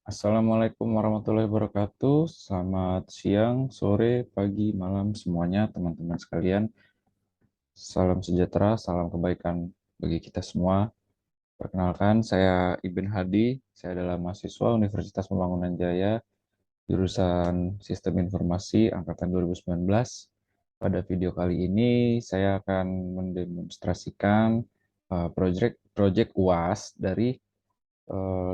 Assalamualaikum warahmatullahi wabarakatuh. Selamat siang, sore, pagi, malam semuanya teman-teman sekalian. Salam sejahtera, salam kebaikan bagi kita semua. Perkenalkan, saya Ibn Hadi. Saya adalah mahasiswa Universitas Pembangunan Jaya, jurusan Sistem Informasi Angkatan 2019. Pada video kali ini, saya akan mendemonstrasikan proyek UAS dari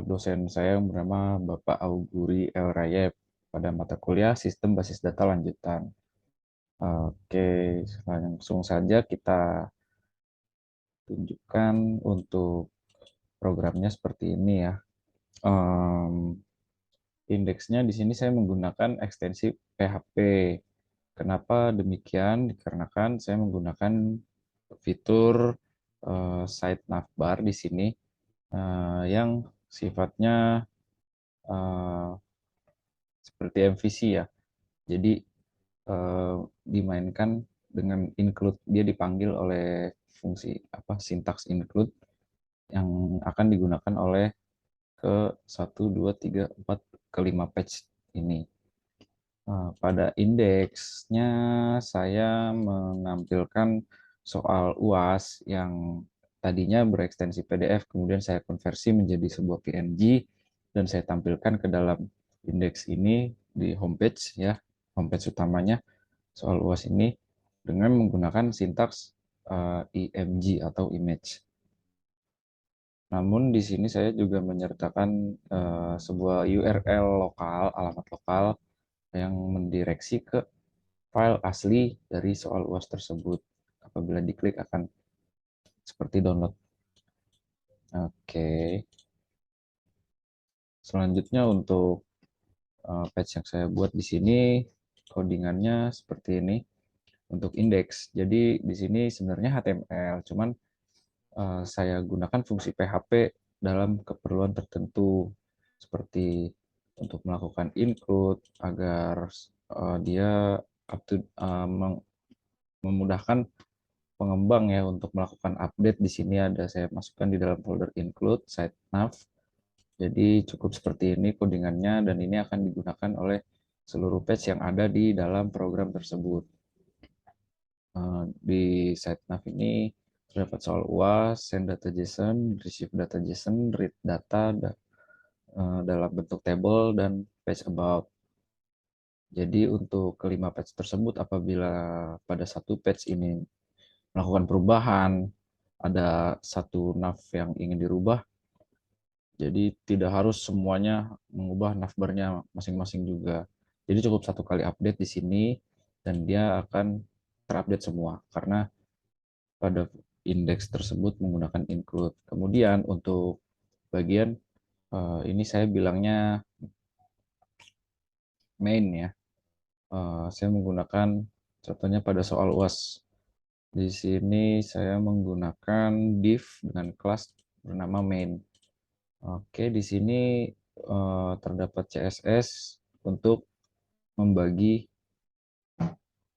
dosen saya yang bernama Bapak Auguri El Rayeb pada mata kuliah Sistem Basis Data Lanjutan. Oke, langsung saja kita tunjukkan untuk programnya seperti ini ya. Indeksnya di sini saya menggunakan ekstensi PHP. Kenapa demikian? Dikarenakan saya menggunakan fitur site navbar di sini yang sifatnya eh, seperti MVC ya. Jadi dimainkan dengan include, dia dipanggil oleh fungsi sintaks include yang akan digunakan oleh ke 1, 2, 3, 4, kelima page ini. Pada indeksnya saya menampilkan soal UAS yang tadinya berekstensi PDF, kemudian saya konversi menjadi sebuah PNG dan saya tampilkan ke dalam indeks ini di homepage ya, homepage utamanya soal UAS ini dengan menggunakan sintaks IMG atau image. Namun di sini saya juga menyertakan sebuah URL lokal, alamat lokal yang mendireksi ke file asli dari soal UAS tersebut. Apabila diklik akan seperti download. Oke. Selanjutnya untuk page yang saya buat di sini codingannya seperti ini untuk indeks. Jadi di sini sebenarnya HTML, cuman saya gunakan fungsi PHP dalam keperluan tertentu seperti untuk melakukan include agar dia memudahkan pengembang ya untuk melakukan update. Di sini ada saya masukkan di dalam folder include site nav. Jadi cukup seperti ini codingannya dan ini akan digunakan oleh seluruh page yang ada di dalam program tersebut. Di site nav ini terdapat soal UAS, send data JSON, receive data JSON, read data dalam bentuk table, dan page about. Jadi untuk kelima page tersebut, apabila pada satu page ini melakukan perubahan, ada satu nav yang ingin dirubah, jadi tidak harus semuanya mengubah navbarnya masing-masing juga. Jadi cukup satu kali update di sini dan dia akan terupdate semua karena pada indeks tersebut menggunakan include. Kemudian untuk bagian ini saya bilangnya main ya. Saya menggunakan contohnya pada soal UAS. Di sini saya menggunakan div dengan kelas bernama main. Oke, di sini terdapat CSS untuk membagi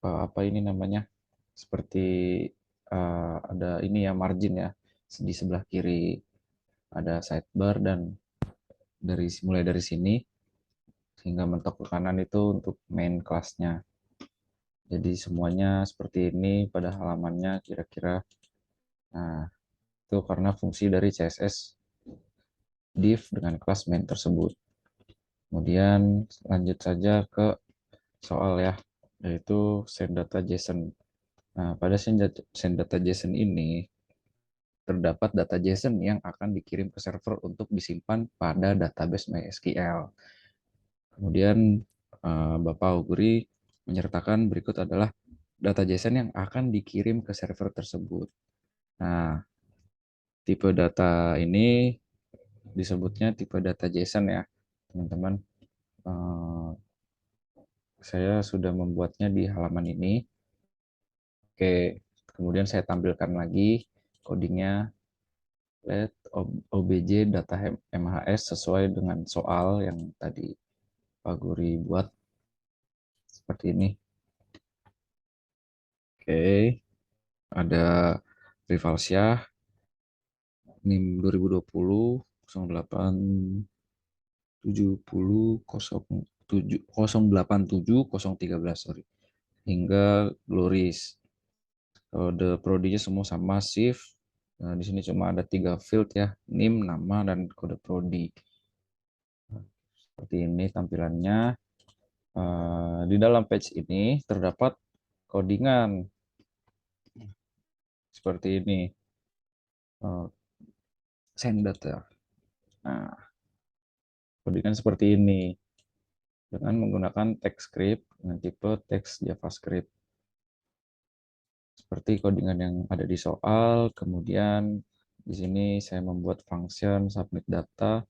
apa ini namanya, seperti ada ini ya margin ya di sebelah kiri ada sidebar dan mulai dari sini hingga mentok ke kanan itu untuk main kelasnya. Jadi semuanya seperti ini pada halamannya kira-kira. Nah, itu karena fungsi dari CSS div dengan kelas main tersebut. Kemudian lanjut saja ke soal ya, yaitu send data JSON. Nah, pada send data JSON ini terdapat data JSON yang akan dikirim ke server untuk disimpan pada database MySQL. Kemudian Bapak Auguri menyertakan berikut adalah data JSON yang akan dikirim ke server tersebut. Nah, tipe data ini disebutnya tipe data JSON ya, teman-teman. Saya sudah membuatnya di halaman ini. Oke, kemudian saya tampilkan lagi codingnya. Let obj data MHS sesuai dengan soal yang tadi Pak Guri buat seperti ini. Oke, ada Rival Syah NIM 2020 08 70.087.013 sorry, hingga Gloris. Kode prodinya semua sama shift. Nah, di sini cuma ada 3 field ya, NIM, nama, dan kode prodi. Seperti ini tampilannya. Di dalam page ini terdapat codingan seperti ini. Send data. Nah, codingan seperti ini dengan menggunakan TypeScript dengan tipe teks JavaScript. Seperti codingan yang ada di soal. Kemudian di sini saya membuat function submit data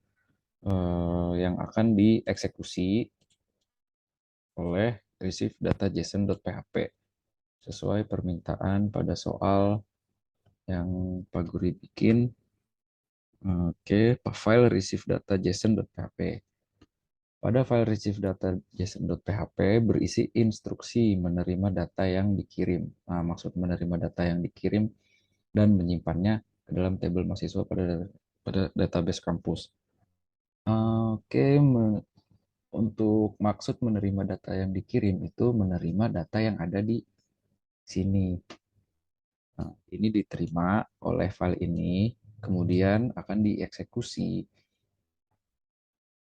yang akan dieksekusi oleh receive data json.php sesuai permintaan pada soal yang Pak Guri bikin. Oke, file receive data json.php. Pada file receive data json.php berisi instruksi menerima data yang dikirim. Nah, maksud menerima data yang dikirim dan menyimpannya ke dalam tabel mahasiswa pada database kampus. Oke, untuk maksud menerima data yang dikirim itu menerima data yang ada di sini. Nah, ini diterima oleh file ini, kemudian akan dieksekusi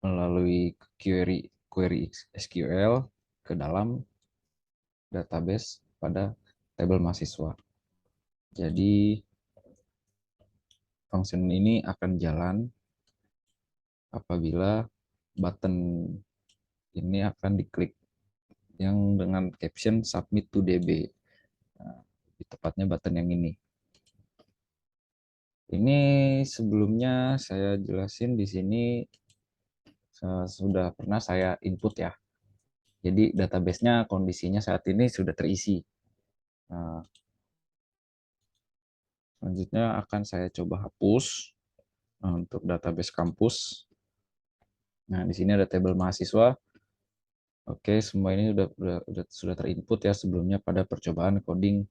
melalui query SQL ke dalam database pada tabel mahasiswa. Jadi, function ini akan jalan apabila button ini akan diklik yang dengan caption submit to DB. Nah, tepatnya button yang ini. Ini sebelumnya saya jelasin di sini sudah pernah saya input ya. Jadi database-nya kondisinya saat ini sudah terisi. Nah, selanjutnya akan saya coba hapus untuk database kampus. Nah, di sini ada tabel mahasiswa. Oke, semua ini sudah terinput ya sebelumnya pada percobaan coding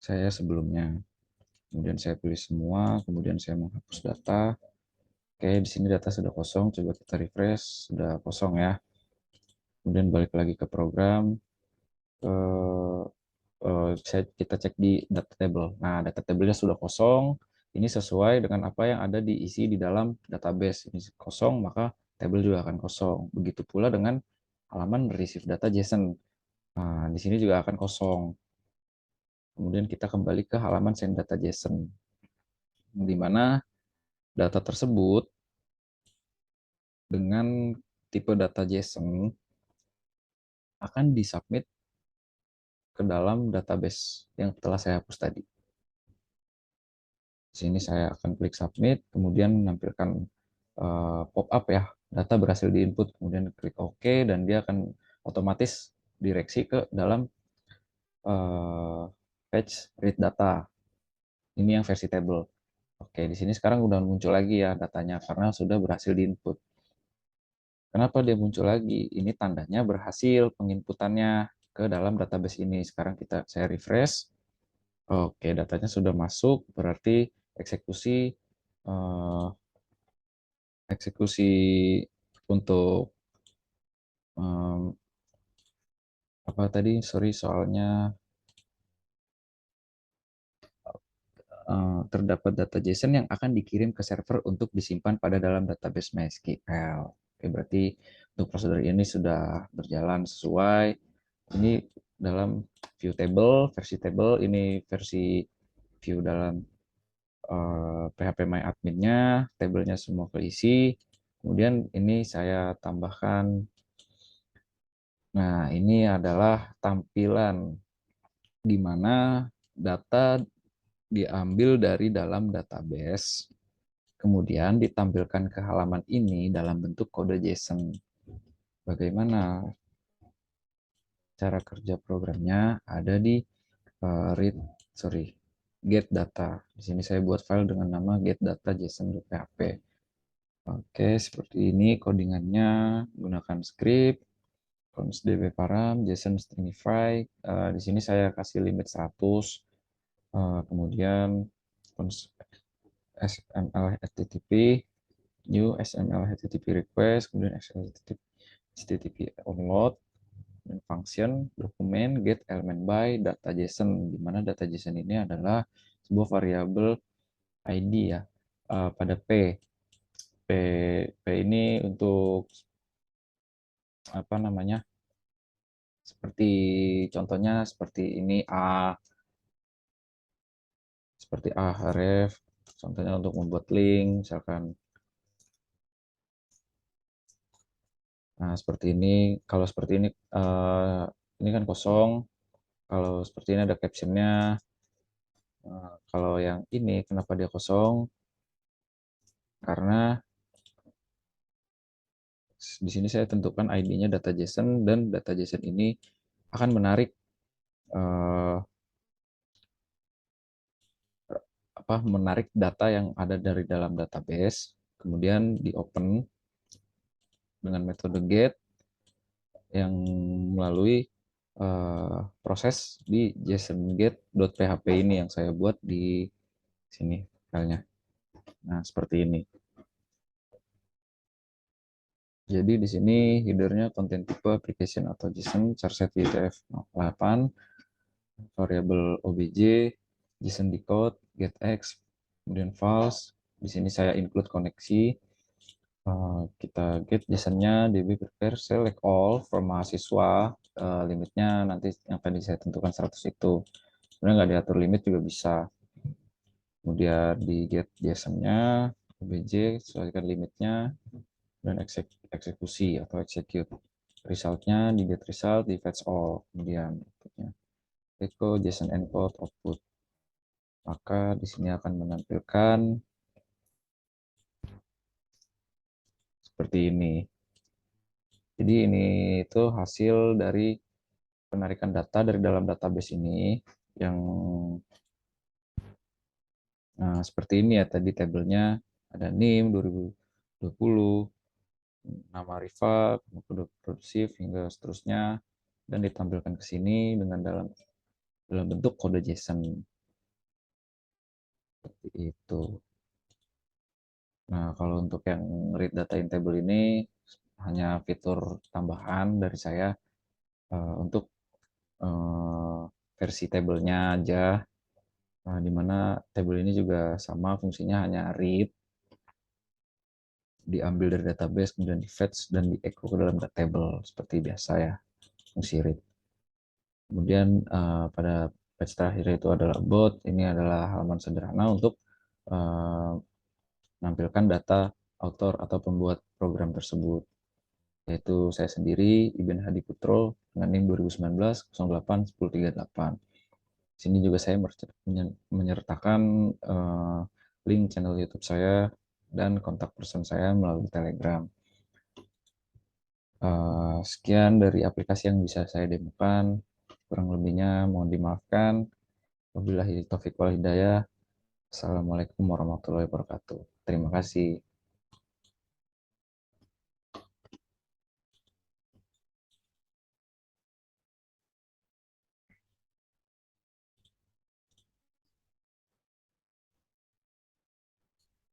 saya sebelumnya. Kemudian saya pilih semua, kemudian saya menghapus data. Oke, di sini data sudah kosong, coba kita refresh, sudah kosong ya. Kemudian balik lagi ke program, kita cek di data table. Nah, data table-nya sudah kosong, ini sesuai dengan apa yang ada diisi di dalam database. Ini kosong, maka table juga akan kosong. Begitu pula dengan halaman receive data JSON. Nah, di sini juga akan kosong. Kemudian kita kembali ke halaman send data JSON, di mana data tersebut dengan tipe data JSON akan disubmit ke dalam database yang telah saya hapus tadi. Di sini saya akan klik submit, kemudian menampilkan pop-up ya, data berhasil diinput, kemudian klik OK, dan dia akan otomatis direksi ke dalam page read data. Ini yang versi table. Oke, di sini sekarang udah muncul lagi ya datanya karena sudah berhasil diinput. Kenapa dia muncul lagi? Ini tandanya berhasil penginputannya ke dalam database ini. Sekarang saya refresh. Oke, datanya sudah masuk, berarti eksekusi eksekusi untuk apa tadi? Sorry, soalnya terdapat data JSON yang akan dikirim ke server untuk disimpan pada dalam database MySQL. Oke, berarti untuk prosedur ini sudah berjalan sesuai. Ini dalam view table, versi table, ini versi view dalam PHP My Admin-nya, tabelnya semua keisi. Kemudian ini saya tambahkan. Nah, ini adalah tampilan di mana data diambil dari dalam database, kemudian ditampilkan ke halaman ini dalam bentuk kode JSON. Bagaimana cara kerja programnya? Ada di get data. Di sini saya buat file dengan nama get data json.php. Oke, seperti ini codingannya menggunakan script, const db param, json stringify. Di sini saya kasih limit 100. Kemudian const sml http. new XML HTTP request, kemudian HTTP onload, dan function dokumen get element by data JSON, di mana data JSON ini adalah sebuah variabel ID ya, pada P. P, P ini untuk apa namanya? Seperti contohnya seperti ini seperti ref, contohnya untuk membuat link misalkan. Nah, seperti ini. Kalau seperti ini kan kosong. Kalau seperti ini ada captionnya. Kalau yang ini kenapa dia kosong? Karena di sini saya tentukan ID-nya data JSON, dan data JSON ini akan menarik eh, menarik data yang ada dari dalam database, kemudian di open dengan metode get yang melalui proses di JSON-get.php ini yang saya buat di sini filenya. Nah, seperti ini. Jadi di sini headernya konten tipe application atau JSON charset UTF-8, variable obj, JSON decode, getX, kemudian false. Di sini saya include koneksi. Kita get JSON-nya db prepare select all from mahasiswa. Limitnya nanti yang tadi saya tentukan 100 itu. Sebenarnya nggak diatur limit juga bisa. Kemudian di get JSON-nya, obj, sesuaikan limitnya, dan eksekusi atau execute. Resultnya di get result, di fetch all. Kemudian echo JSON encode output. Maka di sini akan menampilkan seperti ini. Jadi ini itu hasil dari penarikan data dari dalam database ini yang seperti ini ya, tadi tabelnya ada NIM 2020, nama Riva, kode produksif, hingga seterusnya, dan ditampilkan ke sini dengan dalam bentuk kode JSON seperti itu. Nah, kalau untuk yang read data in table ini hanya fitur tambahan dari saya untuk versi tabelnya aja, di mana table ini juga sama fungsinya, hanya read, diambil dari database, kemudian di fetch dan di echo ke dalam table seperti biasa ya, fungsi read. Kemudian pada page terakhir itu adalah about. Ini adalah halaman sederhana untuk menampilkan data author atau pembuat program tersebut, yaitu saya sendiri, Iben Hadi Putro, dengan NIM 2019-08-1038. Sini juga saya menyertakan link channel YouTube saya dan kontak person saya melalui Telegram. Sekian dari aplikasi yang bisa saya demokan. Kurang lebihnya mohon dimaafkan. Wabillahi taufiq wal hidayah. Assalamualaikum warahmatullahi wabarakatuh. Terima kasih.